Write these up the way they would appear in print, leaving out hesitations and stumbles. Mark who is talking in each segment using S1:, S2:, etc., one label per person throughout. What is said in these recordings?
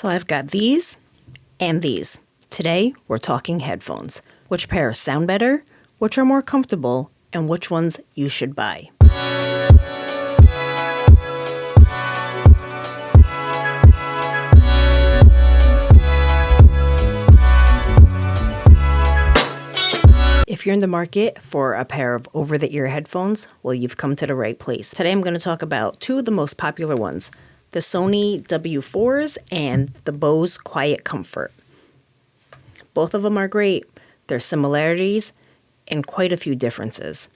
S1: So I've got these and these. Today, we're talking headphones. Which pairs sound better, which are more comfortable, and which ones you should buy. If you're in the market for a pair of over-the-ear headphones, well, you've come to the right place. Today I'm going to talk about two of the most popular ones, the Sony W4s and the Bose Quiet Comfort. Both of them are great. There's similarities and quite a few differences.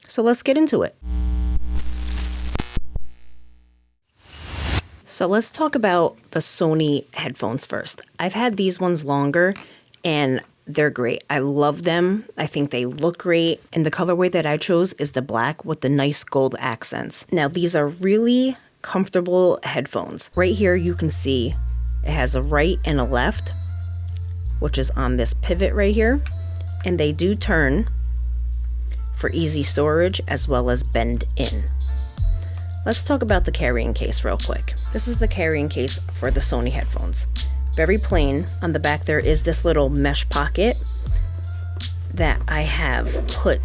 S1: So let's get into it. So let's talk about the Sony headphones first. I've had these ones longer and they're great. I love them. I think they look great. And the colorway that I chose is the black with the nice gold accents. Now, these are really comfortable headphones. Right here, you can see it has a right and a left, which is on this pivot right here. And they do turn for easy storage as well as bend in. Let's talk about the carrying case real quick. This is the carrying case for the Sony headphones. Very plain. On the back there is this little mesh pocket that I have put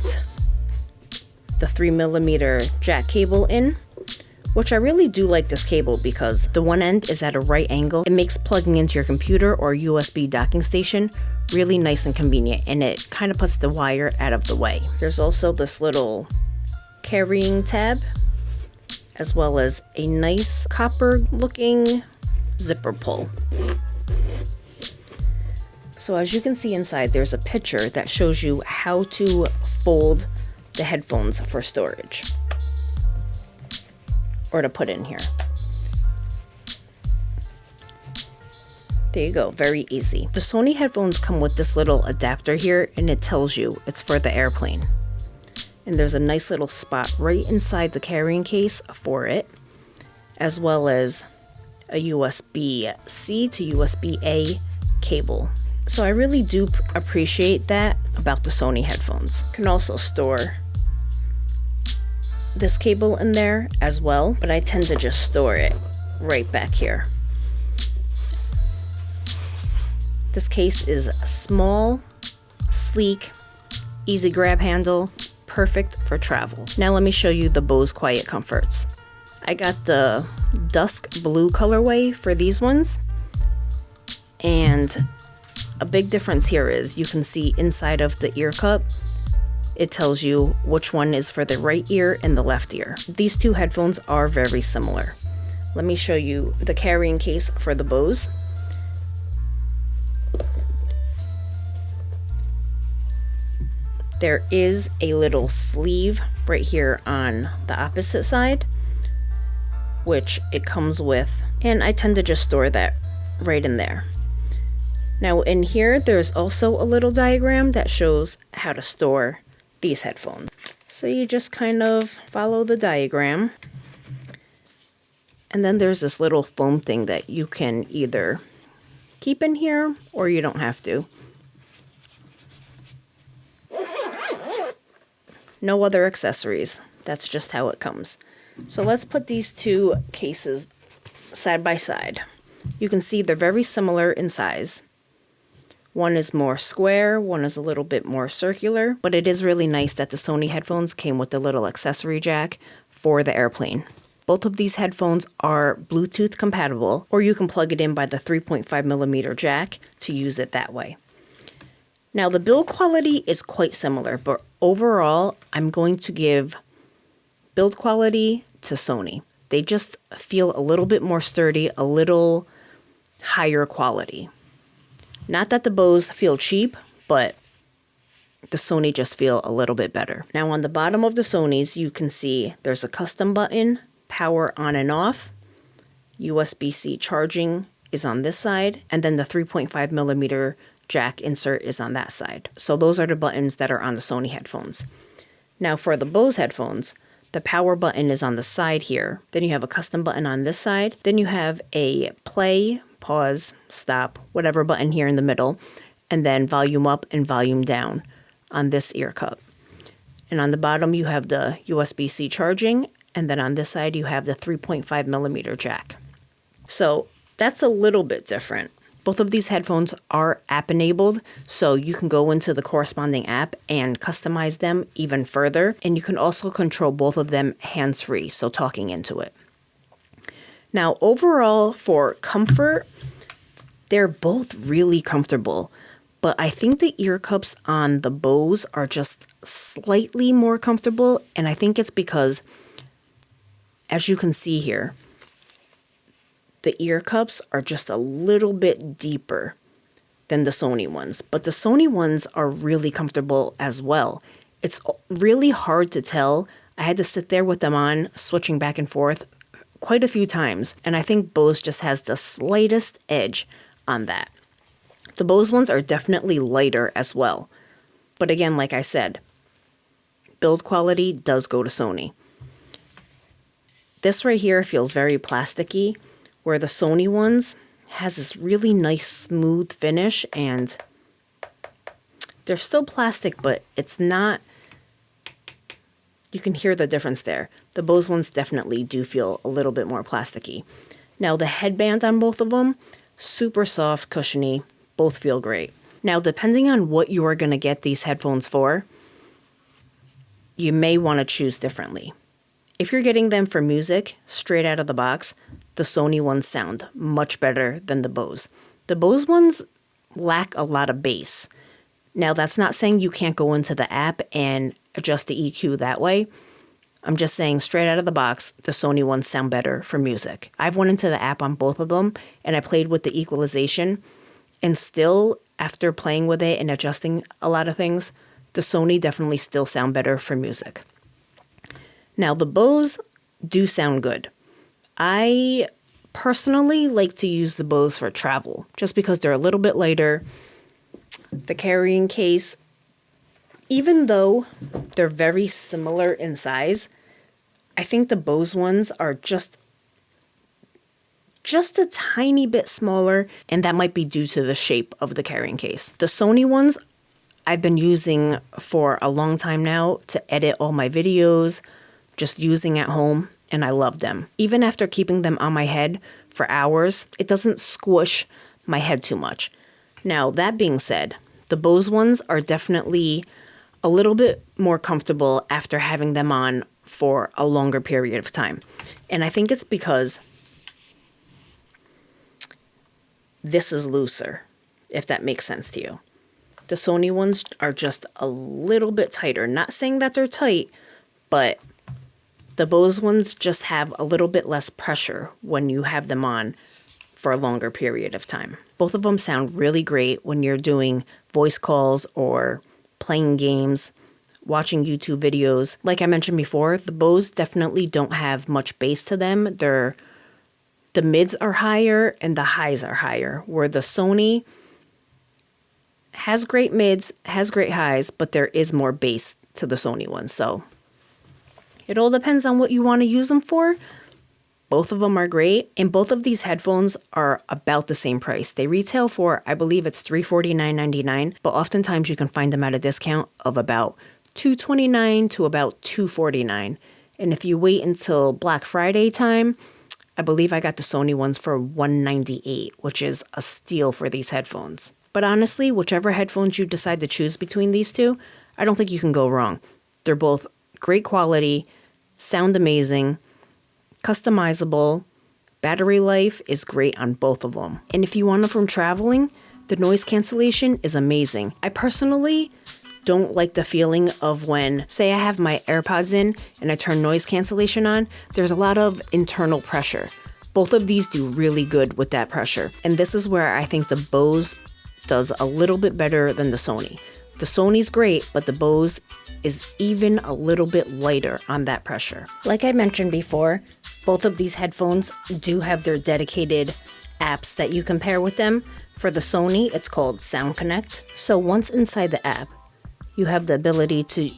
S1: the 3mm jack cable in, which I really do like this cable because the one end is at a right angle. It makes plugging into your computer or USB docking station really nice and convenient, and it kind of puts the wire out of the way. There's also this little carrying tab as well as a nice copper looking zipper pull. So as you can see inside, there's a picture that shows you how to fold the headphones for storage or to put in here. There you go, very easy. The Sony headphones come with this little adapter here, and it tells you it's for the airplane. And there's a nice little spot right inside the carrying case for it, as well as a USB-C to USB-A cable. So I really do appreciate that about the Sony headphones. You can also store this cable in there as well, but I tend to just store it right back here. This case is small, sleek, easy grab handle, perfect for travel. Now let me show you the Bose Quiet Comforts. I got the dusk blue colorway for these ones, and a big difference here is you can see inside of the ear cup, it tells you which one is for the right ear and the left ear. These two headphones are very similar. Let me show you the carrying case for the Bose. There is a little sleeve right here on the opposite side, which it comes with, and I tend to just store that right in there. Now in here, there's also a little diagram that shows how to store these headphones. So you just kind of follow the diagram. And then there's this little foam thing that you can either keep in here or you don't have to. No other accessories. That's just how it comes. So let's put these two cases side by side. You can see they're very similar in size. One is more square, one is a little bit more circular, but it is really nice that the Sony headphones came with the little accessory jack for the airplane. Both of these headphones are Bluetooth compatible, or you can plug it in by the 3.5mm jack to use it that way. Now the build quality is quite similar, but overall I'm going to give build quality to Sony. They just feel a little bit more sturdy, a little higher quality. Not that the Bose feel cheap, but the Sony just feel a little bit better. Now on the bottom of the Sonys, you can see there's a custom button, power on and off, USB-C charging is on this side, and then the 3.5mm jack insert is on that side. So those are the buttons that are on the Sony headphones. Now for the Bose headphones, the power button is on the side here. Then you have a custom button on this side. Then you have a play, pause, stop, whatever button here in the middle, and then volume up and volume down on this ear cup. And on the bottom you have the USB-C charging, and then on this side you have the 3.5mm jack. So That's a little bit different. Both of these headphones are app enabled, so you can go into the corresponding app and customize them even further. And you can also control both of them hands-free, so talking into it. Now, overall, for comfort, they're both really comfortable. But I think the ear cups on the Bose are just slightly more comfortable. And I think it's because, as you can see here, the ear cups are just a little bit deeper than the Sony ones. But the Sony ones are really comfortable as well. It's really hard to tell. I had to sit there with them on, switching back and forth quite a few times. And I think Bose just has the slightest edge on that. The Bose ones are definitely lighter as well. But again, like I said, build quality does go to Sony. This right here feels very plasticky, where the Sony ones has this really nice smooth finish, and they're still plastic, but it's not, you can hear the difference there. The Bose ones definitely do feel a little bit more plasticky. Now the headband on both of them, super soft, cushiony, both feel great. Now depending on what you are going to get these headphones for, you may want to choose differently. If you're getting them for music, straight out of the box, the Sony ones sound much better than the Bose. The Bose ones lack a lot of bass. Now, that's not saying you can't go into the app and adjust the EQ that way. I'm just saying straight out of the box, the Sony ones sound better for music. I've went into the app on both of them, and I played with the equalization. And still, after playing with it and adjusting a lot of things, the Sony definitely still sound better for music. Now, the Bose do sound good. I personally like to use the Bose for travel, just because they're a little bit lighter. The carrying case, even though they're very similar in size, I think the Bose ones are just a tiny bit smaller, and that might be due to the shape of the carrying case. The Sony ones I've been using for a long time now to edit all my videos, just using at home, and I love them. Even after keeping them on my head for hours, it doesn't squish my head too much. Now, that being said, the Bose ones are definitely a little bit more comfortable after having them on for a longer period of time. And I think it's because this is looser, if that makes sense to you. The Sony ones are just a little bit tighter. Not saying that they're tight, but the Bose ones just have a little bit less pressure when you have them on for a longer period of time. Both of them sound really great when you're doing voice calls or playing games, watching YouTube videos. Like I mentioned before, the Bose definitely don't have much bass to them. The mids are higher and the highs are higher, where the Sony has great mids, has great highs, but there is more bass to the Sony ones. So it all depends on what you want to use them for. Both of them are great, and both of these headphones are about the same price. They retail for, I believe it's $349.99, but oftentimes you can find them at a discount of about $229 to about $249. And if you wait until Black Friday time, I believe I got the Sony ones for $198, which is a steal for these headphones. But honestly, whichever headphones you decide to choose between these two, I don't think you can go wrong. They're both great quality, sound amazing, customizable, battery life is great on both of them. And if you want them from traveling, the noise cancellation is amazing. I personally don't like the feeling of when, say I have my AirPods in and I turn noise cancellation on, there's a lot of internal pressure. Both of these do really good with that pressure. And this is where I think the Bose does a little bit better than the Sony. The Sony's great, but the Bose is even a little bit lighter on that pressure. Like I mentioned before, both of these headphones do have their dedicated apps that you can pair with them. For the Sony, it's called Sound Connect. So once inside the app, you have the ability to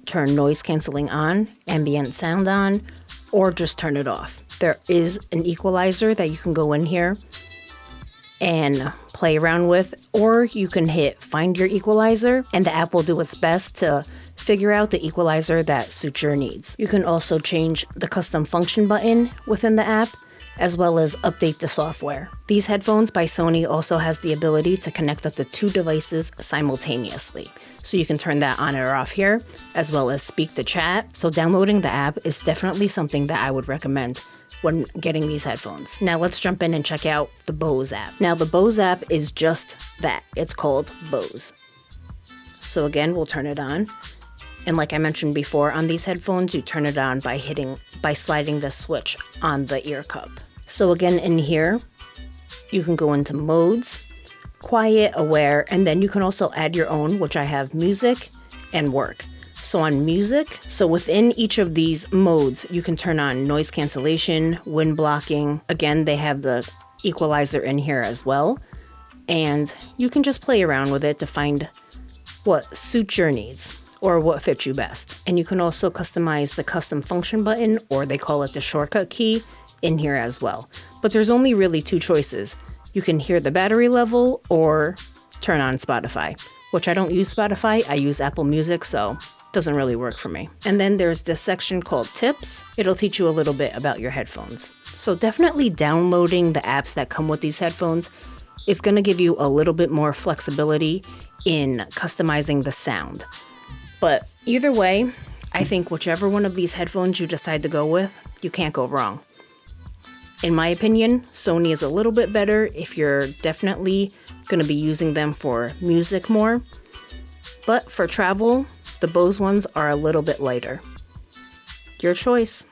S1: turn noise canceling on, ambient sound on, or just turn it off. There is an equalizer that you can go in here and play around with, or you can hit find your equalizer and the app will do its best to figure out the equalizer that suits your needs. You can also change the custom function button within the app as well as update the software. These headphones by Sony also has the ability to connect up to 2 devices simultaneously. So you can turn that on or off here, as well as speak to chat. So downloading the app is definitely something that I would recommend when getting these headphones. Now let's jump in and check out the Bose app. Now the Bose app is just that. It's called Bose. So again, we'll turn it on. And like I mentioned before, on these headphones, you turn it on by sliding the switch on the ear cup. So again, in here, you can go into modes, quiet, aware, and then you can also add your own, which I have music and work. So on music, so within each of these modes, you can turn on noise cancellation, wind blocking. Again, they have the equalizer in here as well. And you can just play around with it to find what suits your needs or what fits you best. And you can also customize the custom function button, or they call it the shortcut key, in here as well. But there's only really 2 choices. You can hear the battery level or turn on Spotify, which I don't use Spotify. I use Apple Music, so it doesn't really work for me. And then there's this section called tips. It'll teach you a little bit about your headphones. So definitely downloading the apps that come with these headphones is going to give you a little bit more flexibility in customizing the sound. But either way, I think whichever one of these headphones you decide to go with, you can't go wrong. In my opinion, Sony is a little bit better if you're definitely going to be using them for music more. But for travel, the Bose ones are a little bit lighter. Your choice.